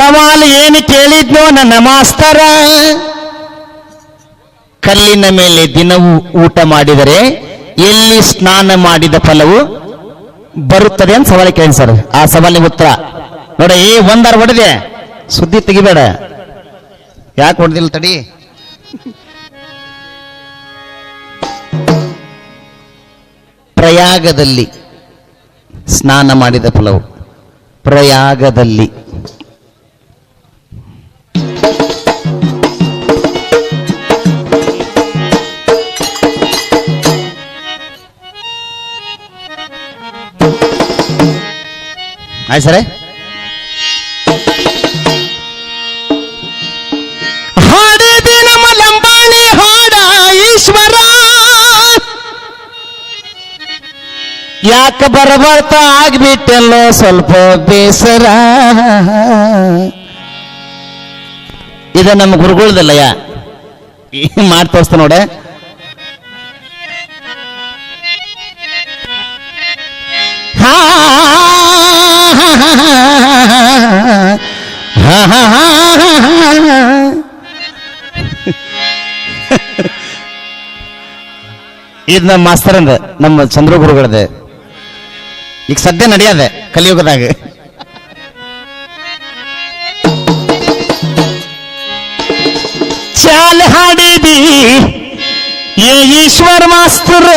ಸವಾಲು ಏನು ಕೇಳಿದ್ನೋ ನನ್ನ ಮಾಸ್ತರ, ಕಲ್ಲಿನ ಮೇಲೆ ದಿನವೂ ಊಟ ಮಾಡಿದರೆ ಎಲ್ಲಿ ಸ್ನಾನ ಮಾಡಿದ ಫಲವು ಬರುತ್ತದೆ ಅಂತ ಸವಾಲು ಕೇಳಿ ಸರ್. ಆ ಸವಾಲಿನ ಉತ್ತರ ನೋಡ, ಒಂದಾರು ಹೊಡೆದೆ ಸುದ್ದಿ ತೆಗಿಬೇಡ. ಯಾಕೆ ಹೊಡೆದಿಲ್ಲ ತಡಿ. ಪ್ರಯಾಗದಲ್ಲಿ ಸ್ನಾನ ಮಾಡಿದ ಫಲವು, ಪ್ರಯಾಗದಲ್ಲಿ. ಆಯ್ತು ಸರ. ಹಾಡಿದಿ ನಮ್ಮ ಲಂಬಾಣಿ ಹಾಡ ಈಶ್ವರ, ಯಾಕ ಬರಬರ್ತಾ ಆಗ್ಬಿಟ್ಟೆಲ್ಲೋ ಸ್ವಲ್ಪ ಬೇಸರ. ಇದು ನಮ್ಮ ಗುರುಗಳದಲ್ಲಯ್ಯ, ಮಾಡಿ ತೋರಿಸ್ತ ನೋಡ. ಇದು ನಮ್ಮ ಮಾಸ್ತರ್ ಅಂದ, ನಮ್ಮ ಚಂದ್ರ ಗುರುಗಳದ. ಈಗ ಸದ್ಯ ನಡೆಯದೆ ಕಲಿಯುಗದಾಗ. ಚಾಲ್ ಹಾಡಿದಿ ಏ ಈಶ್ವರ ಮಾಸ್ತರ್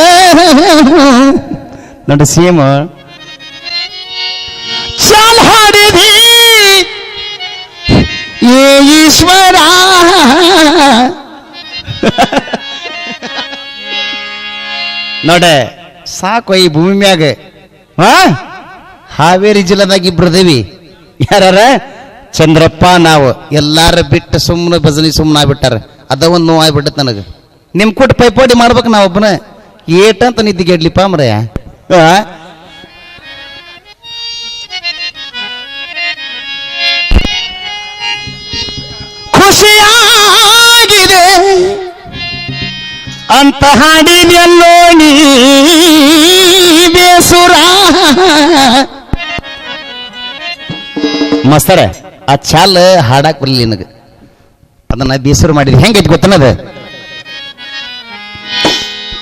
ನೋಡಿ ಸಿಎಂ. ಚಾಲ್ ಹಾಡಿದಿ ಏ ಈಶ್ವರ, ನೋಡ ಸಾಕು ಈ ಭೂಮಿ ಮ್ಯಾಗ. ಹಾವೇರಿ ಜಿಲ್ಲಾದಾಗ ಇಬ್ರು ದೇವಿ, ಯಾರ? ಚಂದ್ರಪ್ಪ ನಾವು ಎಲ್ಲಾರ ಬಿಟ್ಟು ಸುಮ್ಮನೆ ಭಜನಿ ಸುಮ್ಮನೆ ಆಗ್ಬಿಟ್ಟಾರ. ಅದ ಒಂದು ನೋವು ಆಗ್ಬಿಟ್ಟತ್ ನನಗೆ. ನಿಮ್ ಕೊಟ್ಟು ಪೈಪೋಟಿ ಮಾಡ್ಬೇಕು ನಾ ಒಬ್ಬನ. ಏಟಂತ ನಿದ್ದಿಗೆಡ್ಲಿಪ್ಪ ಮರಯ್ಯ. ಖುಷಿಯಾಗಿದೆ ಅಂತ ಹಾಡಿದ್ಯಲ್ಲೋ ನೀ ಬೇಸುರ. ಮಸ್ತರ ಆ ಚಾಲ್ ಹಾಡಾಕ್ ಬರ್ಲಿ ನನಗೆ, ಅದನ್ನ ಬೇಸರ ಮಾಡಿದ್ವಿ. ಹೆಂಗೈತಿ ಗೊತ್ತನದ?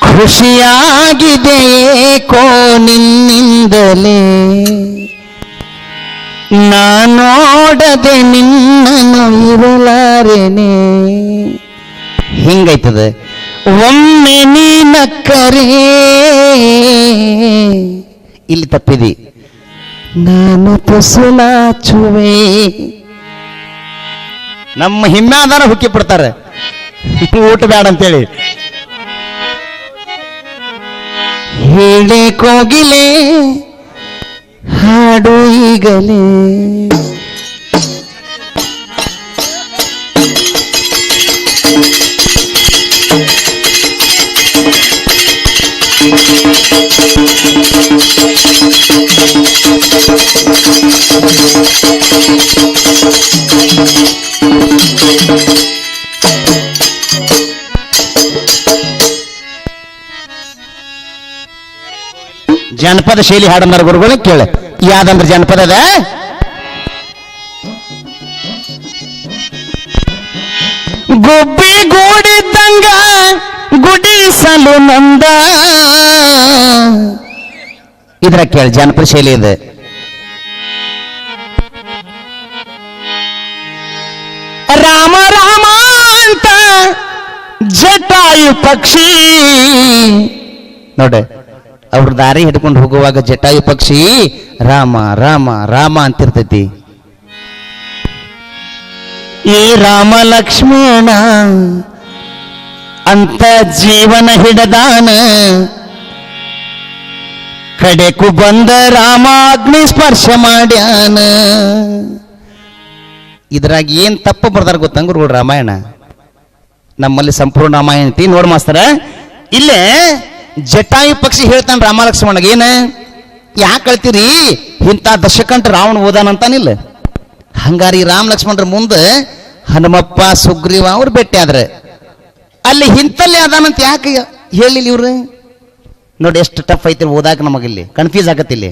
ಖುಷಿಯಾಗಿದೆ ಏಕೋ ನಿನ್ನಿಂದಲೇ, ನಾನೋಡದೆ ನಿನ್ನನ್ನು ಇರಲಾರೆನೆ. ಹಿಂಗೈತದ. ಒಮ್ಮೆ ನೀನಕ್ಕರೇ, ಇಲ್ಲಿ ತಪ್ಪಿದಿ, ನಾನು ತುಸುಲಾಚುವೆ. ನಮ್ಮ ಹಿಮ್ಮಾದಾರ ಹುಕ್ಕಿ ಬಿಡ್ತಾರೆ ಊಟ ಬೇಡ ಅಂತೇಳಿ. ಹೇಳೆ ಕೋಗಿಲೆ ಹಾಡು ಈಗಲೇ, ಜನಪದ ಶೈಲಿ ಹಾಡಂದಾರ ಗುರುಗಳು. ಕೇಳ ಯಾವ್ದಂದ್ರ ಜನಪದ ಅದ? ಗುಬ್ಬಿ ಗೂಡಿದ್ದಂಗ ಗುಡಿಸಲು ನಂದ, ಇದ್ರ ಕೇಳ ಜನಪದ ಶೈಲಿ ಇದೆ. ರಾಮ ರಾಮ ಅಂತ ಜಟಾಯು ಪಕ್ಷಿ, ನೋಡ ಅವ್ರ ದಾರಿ ಹಿಡ್ಕೊಂಡು ಹೋಗುವಾಗ ಜಟಾಯು ಪಕ್ಷಿ ರಾಮ ರಾಮ ರಾಮ ಅಂತಿರ್ತೈತಿ. ಈ ರಾಮ ಲಕ್ಷ್ಮಣ ಅಂತ ಜೀವನ ಹಿಡದಾನ, ಕಡೆಕು ಬಂದ ರಾಮ ಅಗ್ನಿ ಸ್ಪರ್ಶ ಮಾಡ್ಯಾನ. ಇದ್ರಾಗ ಏನ್ ತಪ್ಪು ಬರ್ದಾರ ಗೊತ್ತಂಗ್ರು ರಾಮಾಯಣ. ನಮ್ಮಲ್ಲಿ ಸಂಪೂರ್ಣ ರಾಮಾಯಣ ಐತಿ ನೋಡ್ ಮಾಸ್ತರ. ಇಲ್ಲೇ ಜಟಾಯು ಪಕ್ಷಿ ಹೇಳ್ತಾನ ರಾಮ ಲಕ್ಷ್ಮಣಗೆ, ಏನ ಯಾಕೆ ಕಳ್ತೀರಿ ಇಂಥ ದಶಕಂಠ ರಾವಣ ಓದಾನಂತಾನಿಲ್ಲ. ಹಂಗಾರಿ ರಾಮ ಲಕ್ಷ್ಮಣರ ಮುಂದೆ ಹನುಮಪ್ಪ ಸುಗ್ರೀವ ಅವ್ರು ಭೇಟಿ ಆದ್ರೆ ಅಲ್ಲಿ ಹಿಂತಲ್ಲಿ ಅದಾನಂತ ಯಾಕೆ ಹೇಳಿಲ್ಲ ಇವ್ರು? ನೋಡಿ ಎಷ್ಟು ಟಫ್ ಐತಿ ಓದಾಕ, ನಮಗಿಲ್ಲಿ ಕನ್ಫ್ಯೂಸ್ ಆಗತ್ತಿಲ್ಲಿ.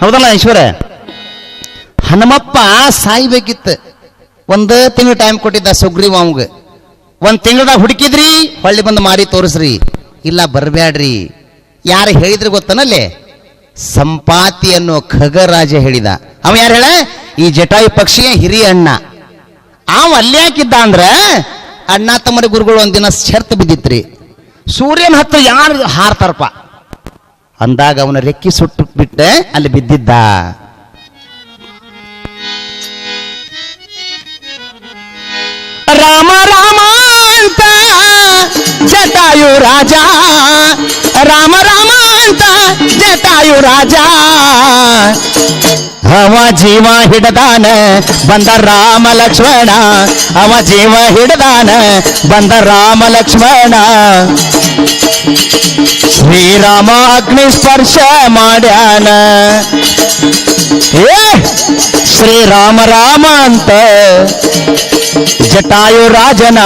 ಹೌದಲ್ಲ ಈಶ್ವರ? ಹನುಮಪ್ಪ ಸಾಯ್ಬೇಕಿತ್ತು. ಒಂದು ತಿಂಗಳು ಟೈಮ್ ಕೊಟ್ಟಿದ್ದ ಸುಗ್ರೀವ ಅವಂಗ. ಒಂದು ತಿಂಗಳದಾಗ ಹುಡುಕಿದ್ರಿ, ಹೊಳ್ಳಿ ಬಂದು ಮಾರಿ ತೋರಿಸ್ರಿ, ಇಲ್ಲ ಬರಬ್ಯಾಡ್ರಿ. ಯಾರು ಹೇಳಿದ್ರು ಗೊತ್ತನಲ್ಲಿ? ಸಂಪಾತಿ ಅನ್ನೋ ಖಗರಾಜ ಹೇಳಿದ. ಅವ ಯಾರು ಹೇಳ? ಈ ಜಟಾಯು ಪಕ್ಷಿಯ ಹಿರಿಯ ಅಣ್ಣ. ಅವ ಅಲ್ಯಾಕಿದ್ದ ಅಂದ್ರ ಅಣ್ಣ ತಮ್ಮರಿ ಗುರುಗಳು ಒಂದಿನ ಶರ್ತ್ ಬಿದ್ದಿತ್ರಿ, ಸೂರ್ಯನ ಹತ್ರ ಯಾರು ಹಾರ್ತಾರಪ್ಪ ಅಂದಾಗ ಅವನ ರೆಕ್ಕಿ ಸುಟ್ಟು ಬಿಟ್ಟೆ ಅಲ್ಲಿ ಬಿದ್ದಿದ್ದ. ರಾಮ ರಾಮ ಅಂತ ಜಟಾಯು ರಾಜ, ರಾಮ ರಾಮ ಅಂತ ಜಟಾಯು ರಾಜ, ಅವ ಜೀವ ಹಿಡದಾನ ಬಂದ ರಾಮ ಲಕ್ಷ್ಮಣ, ಅವ ಜೀವ ಹಿಡದಾನ ಬಂದ ರಾಮ ಲಕ್ಷ್ಮಣ. ಶ್ರೀರಾಮ ಅಗ್ನಿ ಸ್ಪರ್ಶ ಮಾಡ್ಯಾನ, ಶ್ರೀರಾಮ ರಾಮ ಅಂತ ಜಟಾಯು ರಾಜನ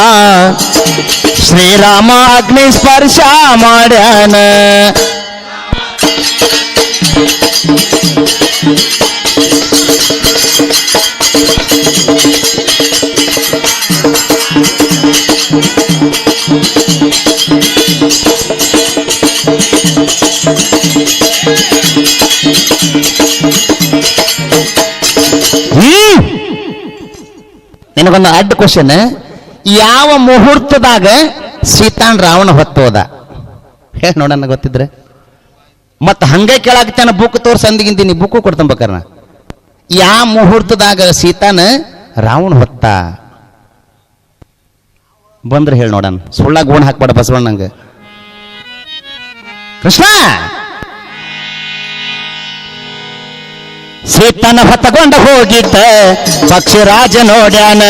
ಶ್ರೀರಾಮ ಅಗ್ನಿ ಸ್ಪರ್ಶ ಮಾಡ್ಯಾನ. ನಿನಗೊಂದು ಅಡ್ಡ ಕ್ವಶನ್. ಯಾವ ಮುಹೂರ್ತದಾಗ ಸೀತಾನ್ ರಾವಣ ಹೊತ್ತೋದ ಹೇಳಿ ನೋಡೋಣ, ಗೊತ್ತಿದ್ರೆ. ಮತ್ತ ಹಂಗೆ ಕೇಳಾಕ್ತಾನ, ಬುಕ್ ತೋರ್ಸಂದಿಗಿಂತೀನಿ ಬುಕ್ಕು ಕೊಡ್ತಂಬೇಕಾರ. ಯಾವ ಮುಹೂರ್ತದಾಗ ಸೀತಾನ ರಾವಣ ಹೊತ್ತ ಬಂದ್ರೆ ಹೇಳಿ ನೋಡೋಣ. ಸುಳ್ಳ ಗೋಣ ಹಾಕ್ಬೇಡ ಬಸವಣ್ಣಂಗ. ಕೃಷ್ಣ ಸೀತನ ಹೊತ್ತಗೊಂಡ ಹೋಗಿದ್ದ ಪಕ್ಷಿರಾಜ ನೋಡ್ಯಾನ,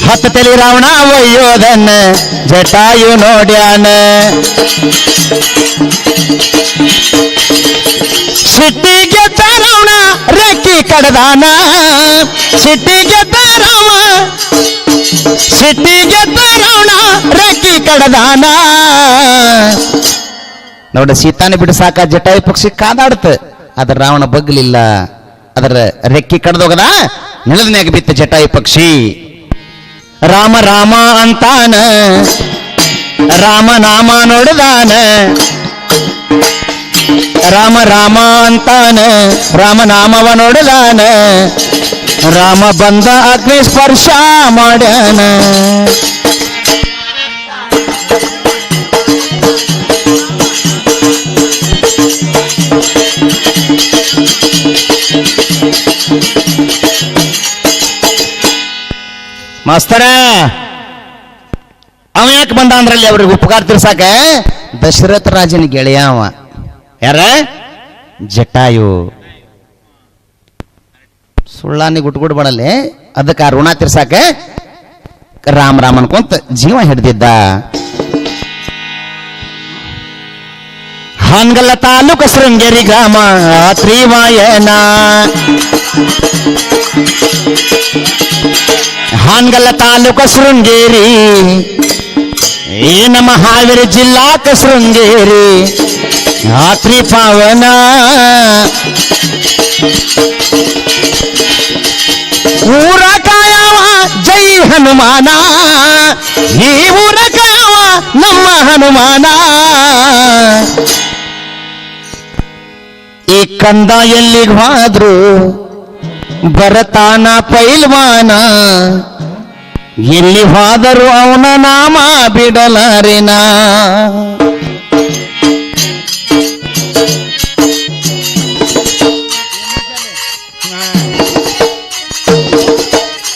ಹತ್ತ ತಲಿ ರಾವಣ ಒಯ್ಯೋದನ್ನ ಜಟಾಯು ನೋಡ್ಯಾನ. ಸಿಟ್ಟಿಗೆ ರಾವಣ ರೆಕ್ಕಿ ಕಡದಾನ, ಸಿಟ್ಟಿಗೆ ರಾಮ, ಸಿಟ್ಟಿಗೆ ರಾವಣ ರೆಕ್ಕಿ ಕಡದಾನ. ನೋಡ ಸೀತಾನೆ ಬಿಡು ಸಾಕ ಜಟಾಯು ಪಕ್ಷಿ ಕಾದಾಡ್ತ, ಅದ್ರ ರಾವಣ ಬಗ್ಲಿಲ್ಲ, ಅದರ ರೆಕ್ಕಿ ಕಡ್ದೋಗದ, ನೆಲದನ್ಯಾಗ ಬಿತ್ತ ಜಟಾಯು ಪಕ್ಷಿ. ರಾಮ ರಾಮ ಅಂತಾನ, ರಾಮ ನಾಮ ನೋಡಿದಾನ, ರಾಮ ರಾಮ ಅಂತಾನ, ರಾಮ ನಾಮವ ನೋಡಿದಾನ, ರಾಮ ಬಂದ ಅಗ್ನಿ ಸ್ಪರ್ಶ ಮಾಡ್ಯಾನ. ಮಾಸ್ತರ ಅವ ಯಾಕೆ ಬಂದ ಅಂದ್ರಲ್ಲಿ ಅವ್ರಿಗೆ ಉಪಕಾರ ತಿರ್ಸಾಕ? ದಶರಥ ರಾಜನ ಗೆಳೆಯ ಅವ. ಯಾರ? ಜಟಾಯು. ಸುಳ್ಳಾನಿ ಗುಟ್ಗುಡ್ ಬಡಲೆ, ಅದಕ್ಕೆ ಆ ಋಣ ತಿರ್ಸಾಕ ರಾಮ ರಾಮ ಅನ್ಕೊಂತ ಜೀವ ಹಿಡ್ದಿದ್ದ. ಹಾನಗಲ್ಲ ತಾಲೂಕು ಶೃಂಗೇರಿ ಗ್ರಾಮ ತ್ರಿವಾಯನ, ಹಾನಗಲ್ಲ ತಾಲೂಕು ಶೃಂಗೇರಿ, ಈ ನಮ್ಮ ಹಾವೇರಿ ಜಿಲ್ಲಾಕ ಶೃಂಗೇರಿ ತ್ರಿಪಾವನ. ಊರ ಕಾಯವ ಜೈ ಹನುಮಾನ, ಈ ಊರ ಕಾಯವ ನಮ್ಮ ಹನುಮಾನ. ಈ ಕಂದ ಎಲ್ಲಿಗೆ ಹೋದ್ರು ಬರತಾನ ಪೈಲ್ವಾನ, ಎಲ್ಲಿ ಹೋದರು ಅವನ ನಾಮ ಬಿಡಲಾರಿನ.